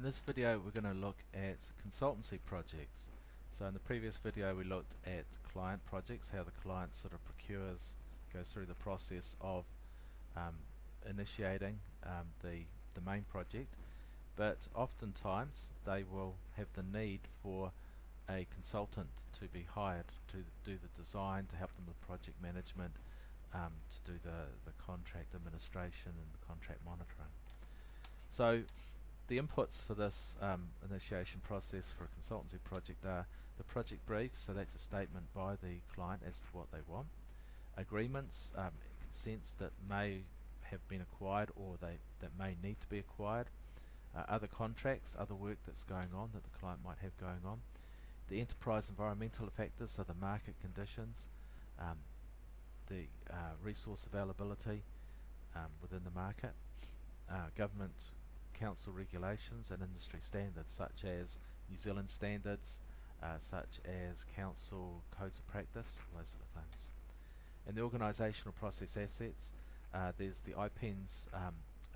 In this video we're going to look at consultancy projects. So in the previous video we looked at client projects, how the client sort of goes through the process of initiating the main project, but oftentimes they will have the need for a consultant to be hired to do the design, to help them with project management, to do the contract administration and the contract monitoring. So the inputs for this initiation process for a consultancy project are the project brief, so that's a statement by the client as to what they want, agreements, consents that may have been acquired or that may need to be acquired, other contracts, other work that's going on that the client might have going on, the enterprise environmental factors, so the market conditions, the resource availability within the market, government council regulations and industry standards such as New Zealand standards, such as council codes of practice, those sort of things. In the organisational process assets, there's the IPENS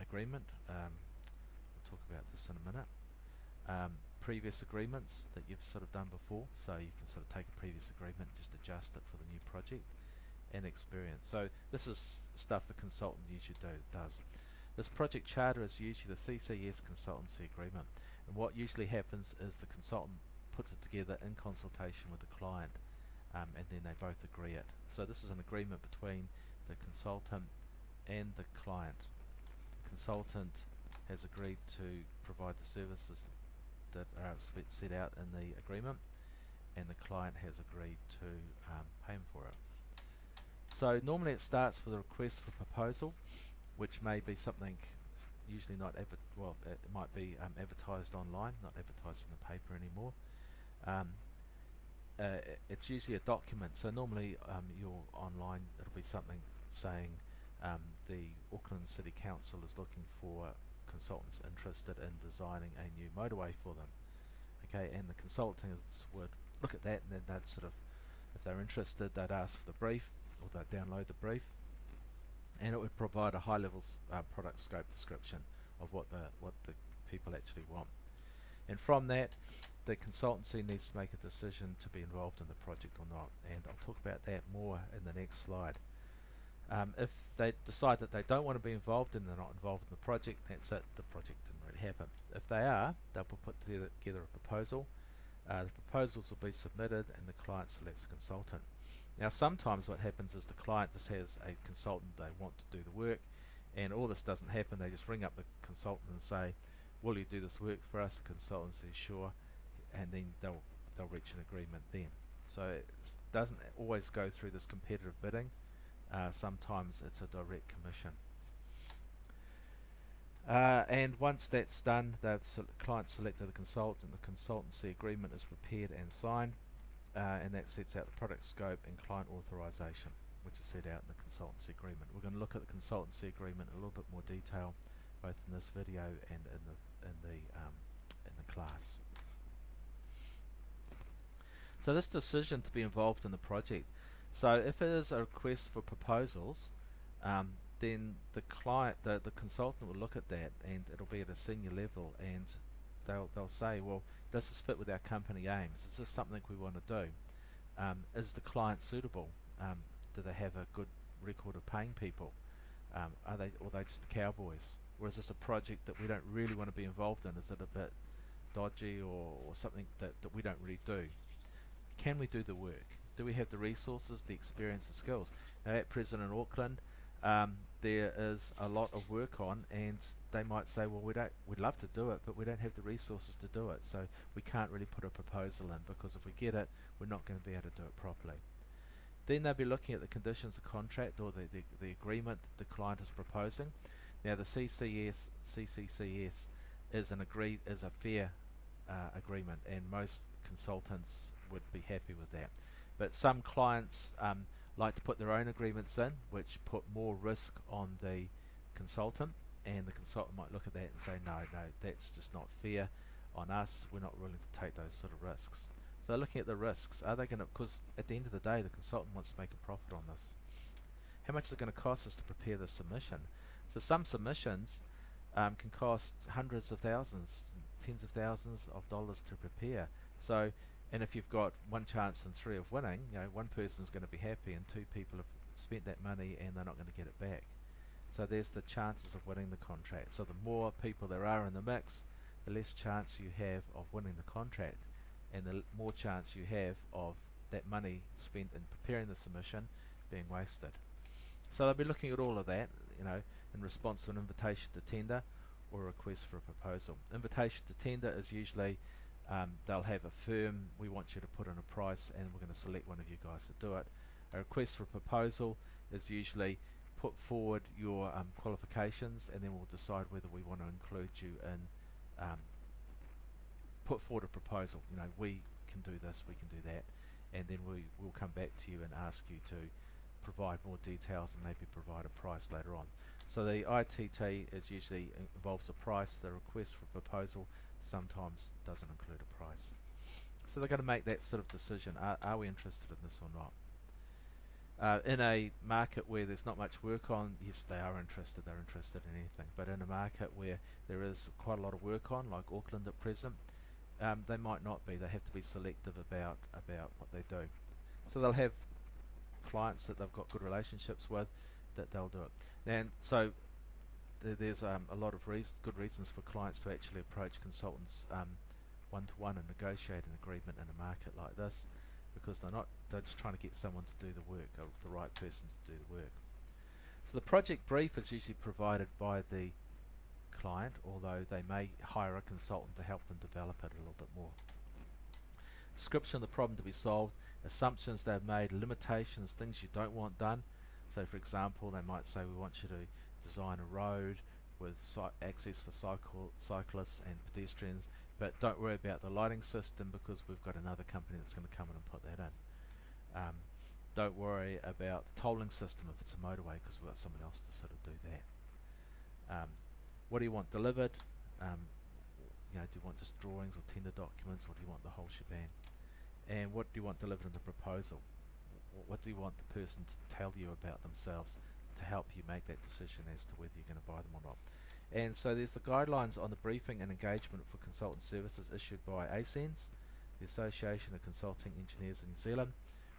agreement. We'll talk about this in a minute. Previous agreements that you've sort of done before, so you can sort of take a previous agreement and just adjust it for the new project, and experience. So this is stuff the consultant usually does. This project charter is usually the CCS consultancy agreement, and what usually happens is the consultant puts it together in consultation with the client, and then they both agree it. So this is an agreement between the consultant and the client. The consultant has agreed to provide the services that are set out in the agreement, and the client has agreed to pay him for it. So normally it starts with a request for proposal, which may be something usually not it might be advertised online, not advertised in the paper anymore. It's usually a document, so normally you're online, it'll be something saying the Auckland City Council is looking for consultants interested in designing a new motorway for them. Okay, and the consultants would look at that, and then they'd sort of, if they're interested, they'd ask for the brief, or they'd download the brief, and it would provide a high-level product scope description of what the people actually want. And from that, the consultancy needs to make a decision to be involved in the project or not, and I'll talk about that more in the next slide. If they decide that they don't want to be involved and they're not involved in the project, that's it, the project didn't really happen. If they are, they'll put together a proposal. The proposals will be submitted and the client selects a consultant. Now sometimes what happens is the client just has a consultant they want to do the work, and all this doesn't happen. They just ring up the consultant and say, will you do this work for us? The consultant says sure, and then they'll reach an agreement then. So it doesn't always go through this competitive bidding. Sometimes it's a direct commission. And once that's done, the client selected the consultant, the consultancy agreement is prepared and signed, and that sets out the product scope and client authorization, which is set out in the consultancy agreement. We're going to look at the consultancy agreement in a little bit more detail, both in this video and in the class. So this decision to be involved in the project. So if it is a request for proposals, then the client, the consultant will look at that, and it'll be at a senior level, and they'll say, well, does this fit with our company aims? Is this something we want to do? Is the client suitable? Do they have a good record of paying people? Are they just the cowboys? Or is this a project that we don't really want to be involved in? Is it a bit dodgy or something that we don't really do? Can we do the work? Do we have the resources, the experience, the skills? Now at present in Auckland, there is a lot of work on, and they might say, well, we'd love to do it, but we don't have the resources to do it, so we can't really put a proposal in, because if we get it, we're not going to be able to do it properly. Then they'll be looking at the conditions of contract, or the agreement that the client is proposing. Now the CCCS is a fair agreement, and most consultants would be happy with that. But some clients like to put their own agreements in, which put more risk on the consultant, and the consultant might look at that and say, no, that's just not fair on us, we're not willing to take those sort of risks. So looking at the risks, are they going to, because at the end of the day the consultant wants to make a profit on this. How much is it going to cost us to prepare the submission? So some submissions can cost hundreds of thousands, tens of thousands of dollars to prepare. So, and if you've got one chance in three of winning, you know, one person's going to be happy and two people have spent that money and they're not going to get it back. So there's the chances of winning the contract. So the more people there are in the mix, the less chance you have of winning the contract, and the more chance you have of that money spent in preparing the submission being wasted. So they'll be looking at all of that, you know, in response to an invitation to tender or a request for a proposal. Invitation to tender is usually they'll have a firm, we want you to put in a price and we're going to select one of you guys to do it. A request for a proposal is usually put forward your qualifications, and then we'll decide whether we want to include you in put forward a proposal. You know, we can do this, we can do that, and then we'll come back to you and ask you to provide more details and maybe provide a price later on. So the ITT is usually involves a price. The request for proposal sometimes doesn't include a price. So they're going to make that sort of decision. Are we interested in this or not? In a market where there's not much work on, yes, they are interested. They're interested in anything. But in a market where there is quite a lot of work on, like Auckland at present, they might not be. They have to be selective about what they do. So they'll have clients that they've got good relationships with that they'll do it. And so there's a lot of good reasons for clients to actually approach consultants one-to-one and negotiate an agreement in a market like this, because they're just trying to get someone to do the work, or the right person to do the work. So the project brief is usually provided by the client, although they may hire a consultant to help them develop it a little bit more. Description of the problem to be solved, assumptions they've made, limitations, things you don't want done. So for example, they might say, we want you to design a road with access for cyclists and pedestrians, but don't worry about the lighting system because we've got another company that's going to come in and put that in. Don't worry about the tolling system if it's a motorway because we've got someone else to sort of do that. What do you want delivered? You know, do you want just drawings or tender documents, or do you want the whole shebang? And what do you want delivered in the proposal? What do you want the person to tell you about themselves to help you make that decision as to whether you're going to buy them or not? And so there's the guidelines on the briefing and engagement for consultant services issued by ACENS, the Association of Consulting Engineers in New Zealand,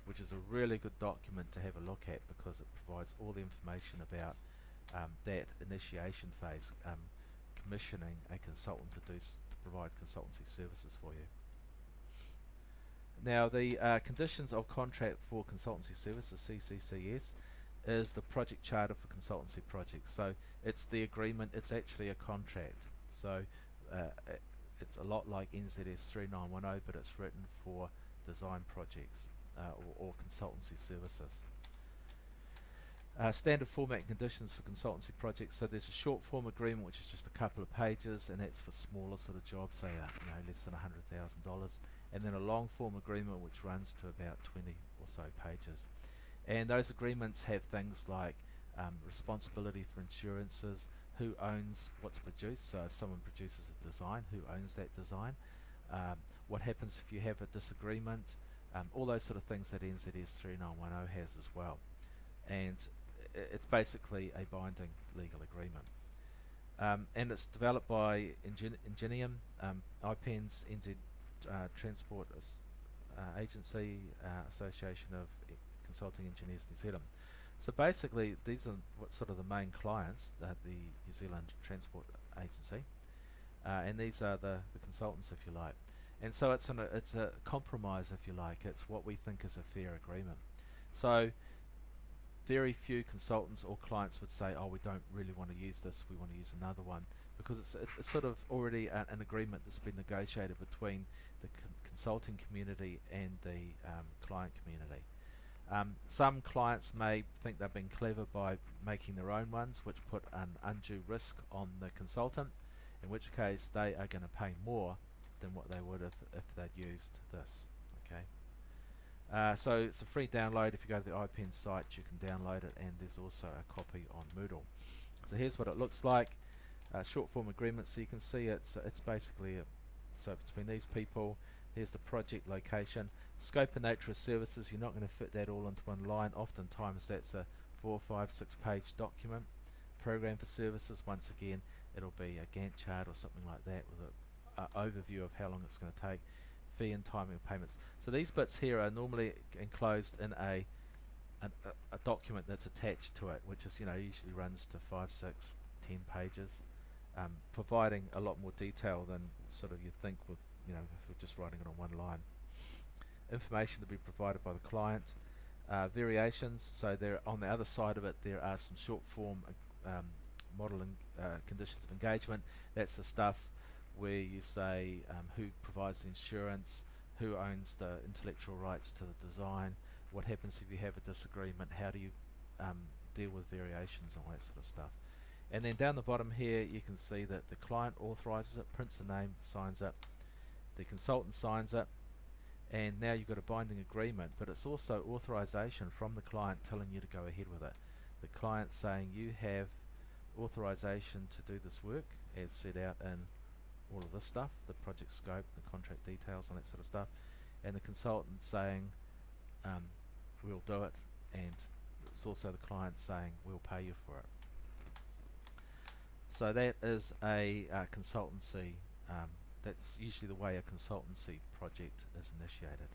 which is a really good document to have a look at because it provides all the information about that initiation phase, commissioning a consultant to provide consultancy services for you. Now the conditions of contract for consultancy services, CCCS, is the project charter for consultancy projects. So it's the agreement, it's actually a contract. So it's a lot like NZS 3910, but it's written for design projects or consultancy services. Standard format and conditions for consultancy projects. So there's a short form agreement, which is just a couple of pages, and that's for smaller sort of jobs, say less than $100,000. And then a long form agreement, which runs to about 20 or so pages. And those agreements have things like responsibility for insurances, who owns what's produced. So if someone produces a design, who owns that design? What happens if you have a disagreement? All those sort of things that NZS 3910 has as well. And it's basically a binding legal agreement. And it's developed by Ingenium, IPENS, NZ Transport Agency, Association of Consulting Engineers New Zealand. So basically these are what sort of the main clients, the New Zealand Transport Agency, and these are the consultants, if you like. And so it's a compromise, if you like. It's what we think is a fair agreement. So very few consultants or clients would say, oh, we don't really want to use this, we want to use another one, because it's sort of already an agreement that's been negotiated between the consulting community and the client community. Some clients may think they've been clever by making their own ones, which put an undue risk on the consultant, in which case they are going to pay more than what they would if they'd used this. Okay. So it's a free download. If you go to the IPENS site, you can download it, and there's also a copy on Moodle. So here's what it looks like. Short form agreement. So you can see it's basically so between these people. Here's the project location, scope and nature of services. You're not going to fit that all into one line. Oftentimes that's a 4, 5, 6 page document. Program for services. Once again, it'll be a Gantt chart or something like that with overview of how long it's going to take, fee and timing of payments. So these bits here are normally enclosed in a document that's attached to it, which is, usually runs to 5, 6, 10 pages, providing a lot more detail than sort of you think with, if we're just writing it on one line. Information to be provided by the client. Variations, so there on the other side of it there are some short form modeling conditions of engagement. That's the stuff where you say who provides the insurance, who owns the intellectual rights to the design, what happens if you have a disagreement, how do you deal with variations, and all that sort of stuff. And then down the bottom here you can see that the client authorizes it, prints the name, signs it, the consultant signs it, and now you've got a binding agreement, but it's also authorization from the client telling you to go ahead with it. The client saying you have authorization to do this work as set out in all of this stuff, the project scope, the contract details, and that sort of stuff, and the consultant saying we'll do it, and it's also the client saying we'll pay you for it. So that is a consultancy, that's usually the way a consultancy project is initiated.